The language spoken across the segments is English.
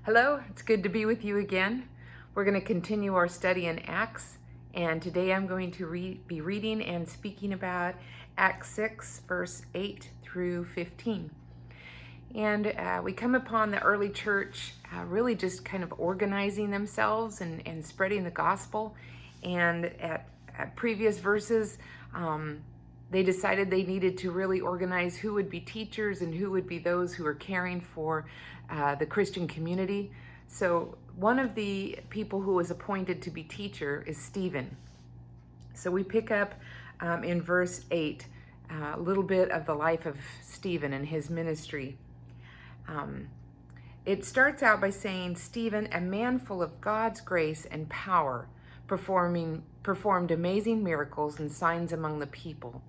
Hello, it's good to be with you again. We're going to continue our study in Acts, and today I'm going to be reading and speaking about Acts 6, verse 8 through 15. And we come upon the early church really just kind of organizing themselves and spreading the gospel. And at previous verses, they decided they needed to really organize who would be teachers and who would be those who are caring for the Christian community. So one of the people who was appointed to be teacher is Stephen. So we pick up in verse 8 a little bit of the life of Stephen and his ministry. It starts out by saying, Stephen, a man full of God's grace and power, performed amazing miracles and signs among the people.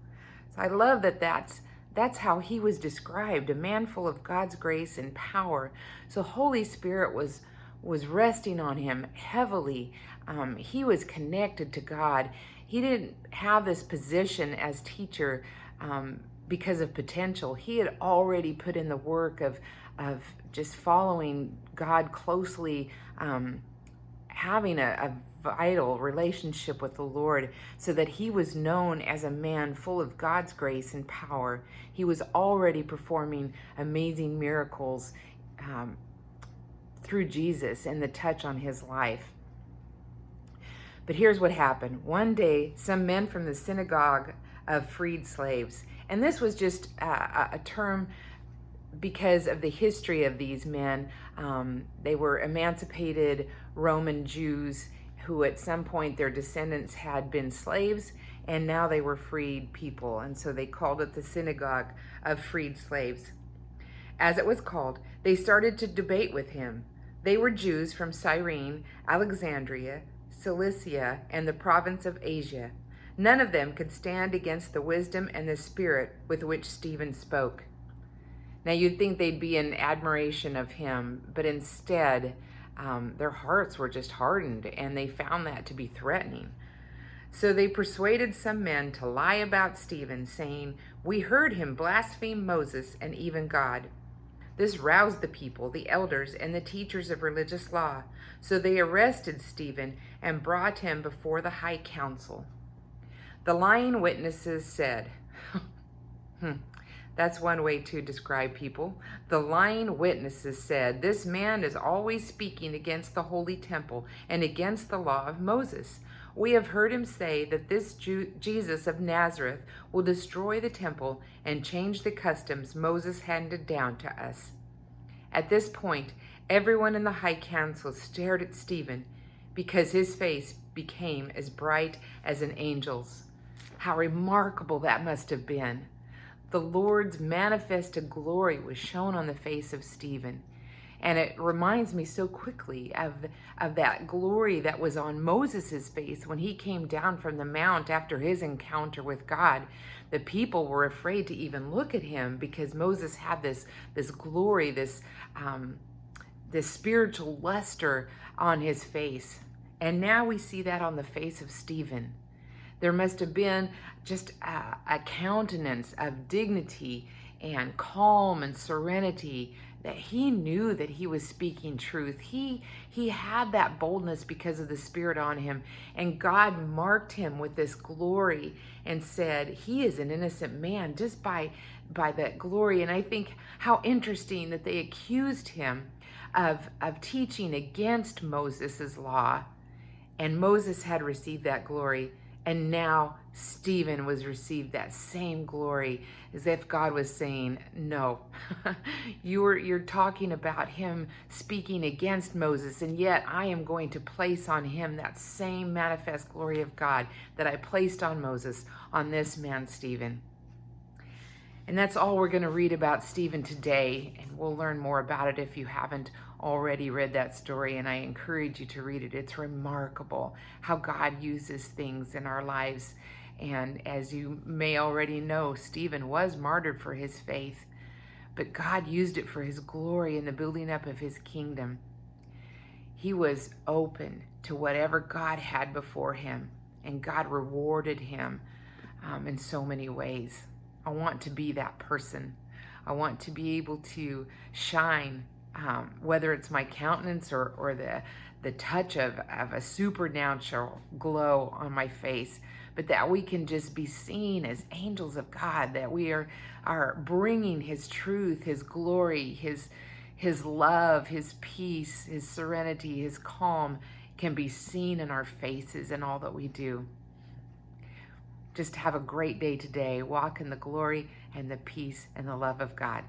So I love that's how he was described, a man full of God's grace and power. So Holy Spirit was resting on him heavily. He was connected to God. He didn't have this position as teacher because of potential. He had already put in the work of just following God closely, having a vital relationship with the Lord, so that he was known as a man full of God's grace and power. He was already performing amazing miracles through Jesus and the touch on his life. But here's what happened. One day, some men from the synagogue of freed slaves, and this was just a term because of the history of these men. They were emancipated Roman Jews who at some point their descendants had been slaves, and now they were freed people, and so they called it the synagogue of freed slaves. As it was called, they started to debate with him. They were Jews from Cyrene, Alexandria, Cilicia, and the province of Asia. None of them could stand against the wisdom and the spirit with which Stephen spoke. Now you'd think they'd be in admiration of him, but instead their hearts were just hardened, and they found that to be threatening. So they persuaded some men to lie about Stephen, saying, "We heard him blaspheme Moses and even God." This roused the people, the elders, and the teachers of religious law. So they arrested Stephen and brought him before the high council. The lying witnesses said, That's one way to describe people. The lying witnesses said, "This man is always speaking against the holy temple and against the law of Moses. We have heard him say that this Jesus of Nazareth will destroy the temple and change the customs Moses handed down to us." At this point, everyone in the high council stared at Stephen because his face became as bright as an angel's. How remarkable that must have been. The Lord's manifested glory was shown on the face of Stephen. And it reminds me so quickly of that glory that was on Moses' face when he came down from the mount after his encounter with God. The people were afraid to even look at him because Moses had this glory, this spiritual luster on his face. And now we see that on the face of Stephen. There must have been just a countenance of dignity and calm and serenity, that he knew that he was speaking truth. He had that boldness because of the Spirit on him, and God marked him with this glory and said, he is an innocent man just by that glory. And I think how interesting that they accused him of teaching against Moses' law, and Moses had received that glory. And now Stephen was received that same glory, as if God was saying, no, you're talking about him speaking against Moses, and yet I am going to place on him that same manifest glory of God that I placed on Moses, on this man, Stephen. And that's all we're going to read about Stephen today, and we'll learn more about it if you haven't already read that story, and I encourage you to read it. It's remarkable how God uses things in our lives. And as you may already know, Stephen was martyred for his faith, but God used it for his glory in the building up of his kingdom. He was open to whatever God had before him, and God rewarded him in so many ways. I want to be that person. I want to be able to shine whether it's my countenance or the touch of a supernatural glow on my face, but that we can just be seen as angels of God, that we are bringing his truth, his glory, his love, his peace, his serenity, his calm can be seen in our faces and all that we do. Just have a great day today. Walk in the glory and the peace and the love of God.